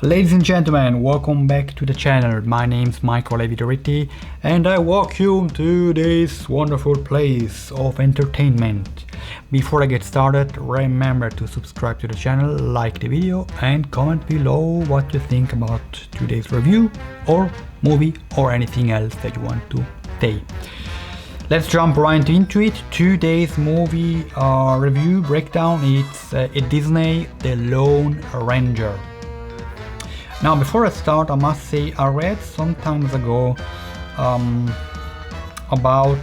Ladies and gentlemen, welcome back to the channel. My name's Michael Levitoriti and I walk you to this wonderful place of entertainment. Before I get started, remember to subscribe to the channel, like the video and comment below what you think about today's review or movie or anything else that you want to say. Let's jump right into it. Today's movie review breakdown, it's a Disney The Lone Ranger. Now, before I start, I must say I read some times ago about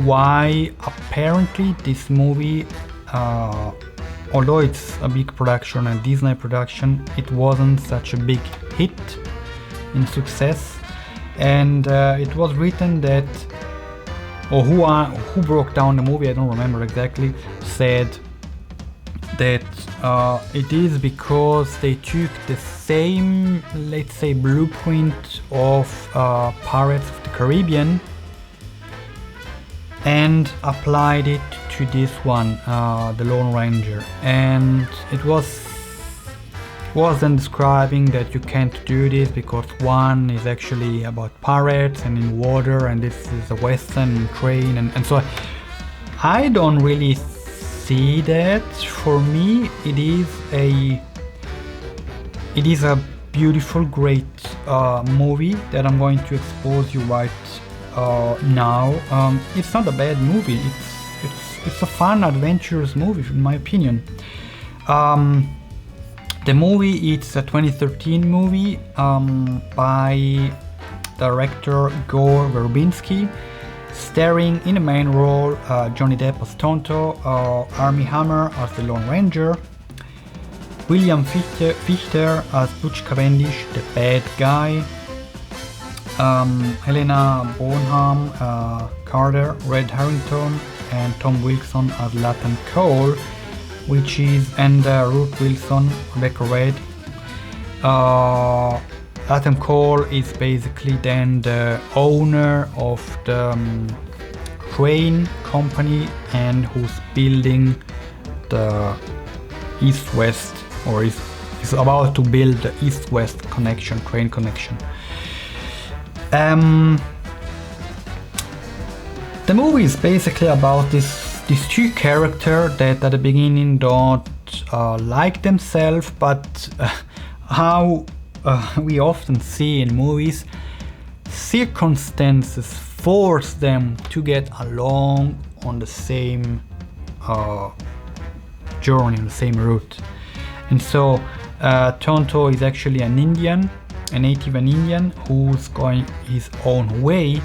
why apparently this movie, although it's a big production, a Disney production, it wasn't such a big hit in success. And it was written that, or who broke down the movie, I don't remember exactly, said that it is because they took the same, let's say, blueprint of Pirates of the Caribbean and applied it to this one, The Lone Ranger. And it wasn't describing that you can't do this because one is actually about pirates and in water, and this is a western train, and so I don't really see that. For me, it is a beautiful, great movie that I'm going to expose you right now. It's not a bad movie. It's a fun, adventurous movie, in my opinion. The movie, it's a 2013 movie by director Gore Verbinski, starring in the main role Johnny Depp as Tonto, Armie Hammer as the Lone Ranger, William Fichtner as Butch Cavendish, the bad guy, Helena Bonham Carter, Red Harrington, and Tom Wilson as Latham Cole, and Ruth Wilson, Rebecca Red. Latham Cole is basically then the owner of the train company and who's building the east-west, or is about to build the east-west connection, train connection. The movie is basically about these two characters that at the beginning don't like themselves, but how we often see in movies, circumstances force them to get along on the same journey, on the same route. And so Tonto is actually an Indian, a native Indian who's going his own way,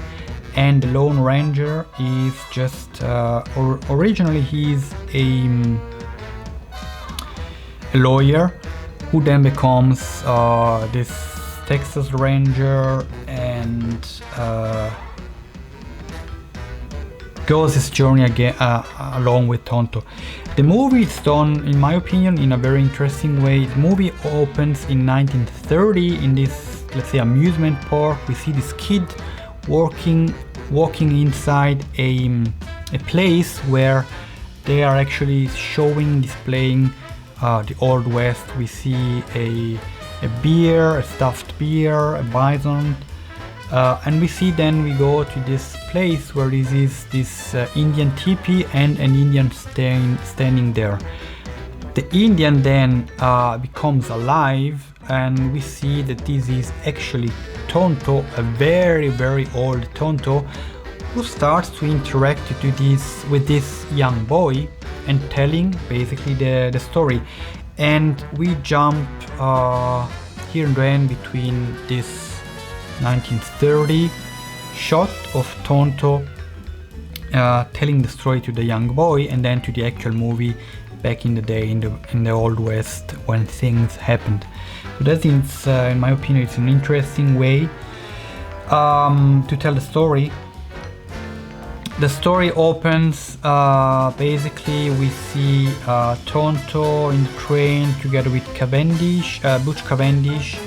and the Lone Ranger is just originally he's a lawyer who then becomes this Texas Ranger and goes his journey again along with Tonto. The movie is done, in my opinion, in a very interesting way. The movie opens in 1930 in this, let's say, amusement park. We see this kid walking inside a place where they are actually displaying the Old West. We see a beer, a stuffed beer, a bison, and we go to this place where this Indian teepee and an Indian standing there. The Indian then becomes alive, and we see that this is actually Tonto, a very, very old Tonto, who starts to interact with this young boy and telling basically the story. And we jump here and then between this 1930 shot of Tonto telling the story to the young boy, and then to the actual movie back in the day in the Old West when things happened. So that is, in my opinion, it's an interesting way to tell the story. The story opens, basically we see Tonto in the train together with Butch Cavendish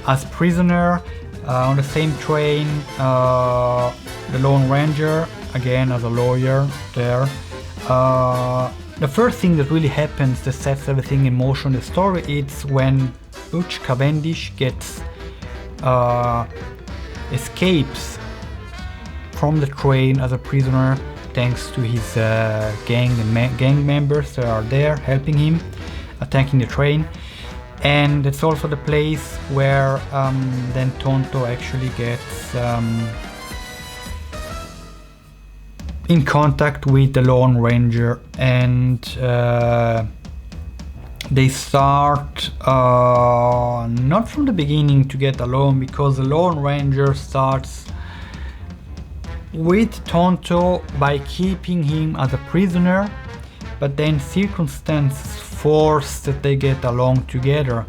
as prisoner, on the same train, the Lone Ranger, again as a lawyer there, the first thing that really happens that sets everything in motion in the story, it's when Butch Cavendish escapes from the train as a prisoner thanks to his gang members that are there helping him attacking the train. And it's also the place where then Tonto actually gets in contact with the Lone Ranger, and they start not from the beginning to get along, because the Lone Ranger starts with Tonto by keeping him as a prisoner, but then circumstances force that they get along together.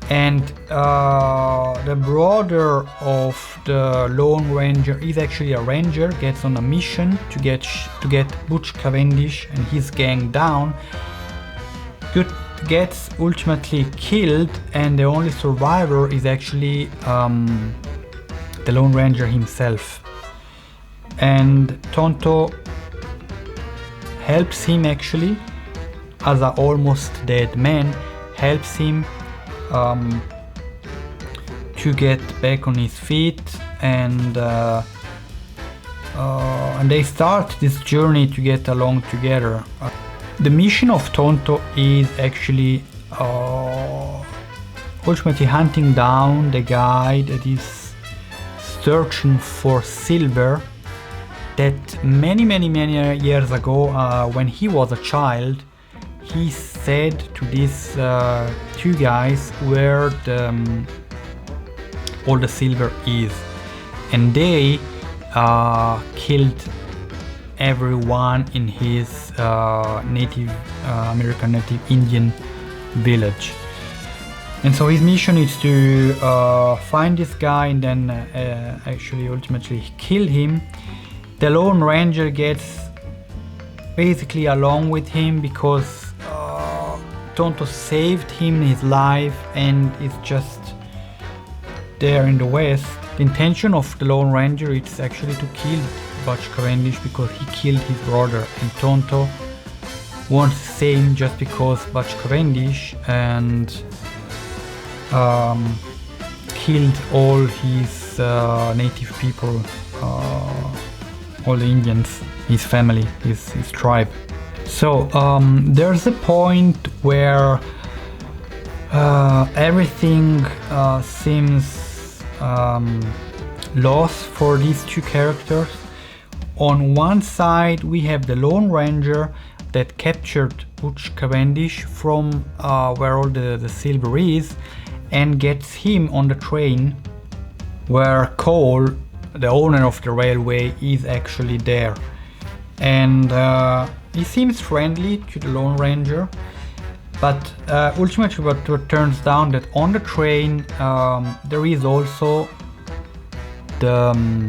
And the brother of the Lone Ranger is actually a ranger, gets on a mission to get Butch Cavendish and his gang down, gets ultimately killed, and the only survivor is actually the Lone Ranger himself. And Tonto helps him actually, as an almost dead man, helps him to get back on his feet, and they start this journey to get along together. The mission of Tonto is actually ultimately hunting down the guy that is searching for silver, that many years ago, when he was a child, he said to these two guys where all the silver is, and they killed everyone in his Native Indian village. And so his mission is to find this guy and then actually ultimately kill him. The Lone Ranger gets basically along with him because Tonto saved him his life and is just there in the West. The intention of the Lone Ranger is actually to kill Butch Cavendish because he killed his brother, and Tonto wants the same just because Butch Cavendish and killed all his native people, all the Indians, his family, his tribe. So there's a point where everything seems lost for these two characters. On one side we have the Lone Ranger that captured Butch Cavendish from where all the silver is, and gets him on the train where Cole, the owner of the railway, is actually there. And he seems friendly to the Lone Ranger, but ultimately what turns down that on the train there is also the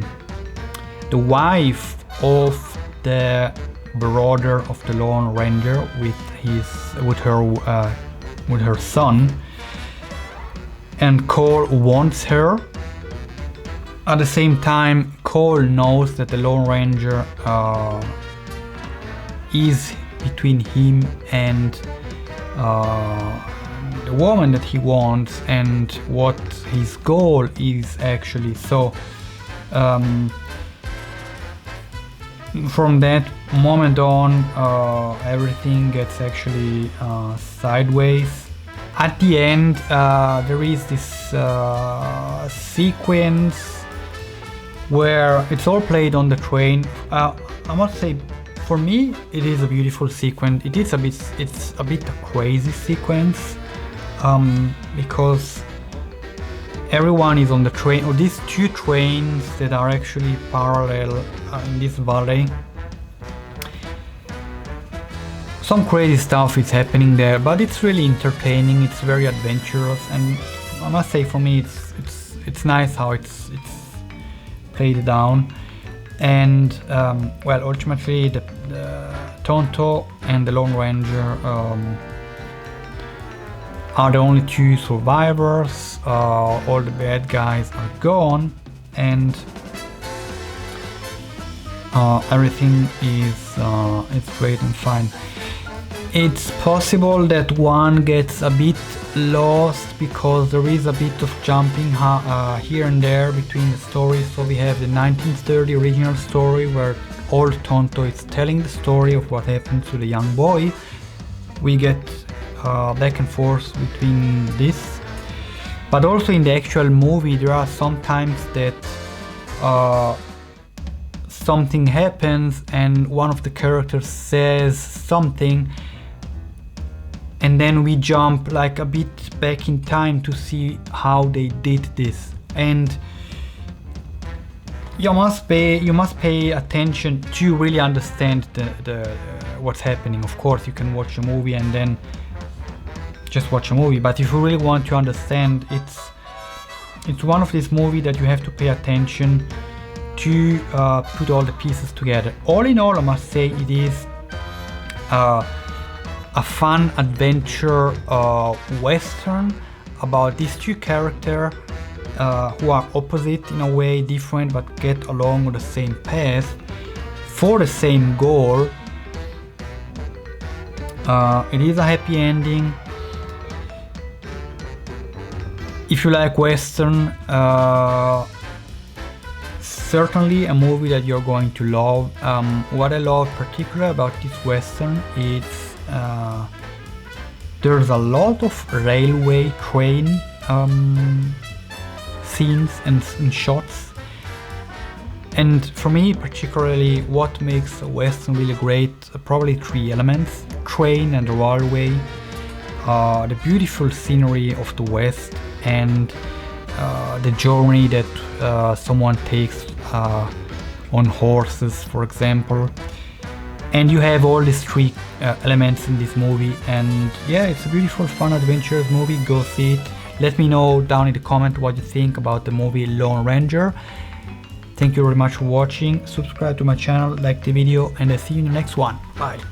wife of the brother of the Lone Ranger with her son, and Cole wants her. At the same time, Cole knows that the Lone Ranger is between him and the woman that he wants, and what his goal is actually. So from that moment on, everything gets actually sideways. At the end, there is this sequence where it's all played on the train. I must say, for me, it is a beautiful sequence. It's a bit a crazy sequence because everyone is on the train, or these two trains that are actually parallel in this valley. Some crazy stuff is happening there, but it's really entertaining. It's very adventurous, and I must say, for me, it's nice how it's played down. And well, ultimately, the Tonto and the Lone Ranger are the only two survivors. All the bad guys are gone, and everything is great and fine. It's possible that one gets a bit lost because there is a bit of jumping here and there between the stories. So we have the 1930 original story where old Tonto is telling the story of what happened to the young boy. We get back and forth between this, but also in the actual movie there are some times that something happens and one of the characters says something, and then we jump like a bit back in time to see how they did this. And you must pay attention to really understand the what's happening. Of course, you can watch a movie and then just watch a movie, but if you really want to understand, it's one of these movies that you have to pay attention to put all the pieces together. All in all, I must say it is a fun adventure western about these two characters who are opposite in a way, different, but get along with the same path for the same goal. It is a happy ending. If you like western, certainly a movie that you're going to love. What I love particularly about this western is there's a lot of railway train scenes and shots, and for me particularly what makes a western really great, probably three elements: train and railway, the beautiful scenery of the West, and the journey that someone takes on horses, for example. And you have all these three elements in this movie, and yeah, it's a beautiful, fun, adventurous movie. Go see it. Let me know down in the comment what you think about the movie Lone Ranger. Thank you very much for watching. Subscribe to my channel, like the video, and I'll see you in the next one. Bye.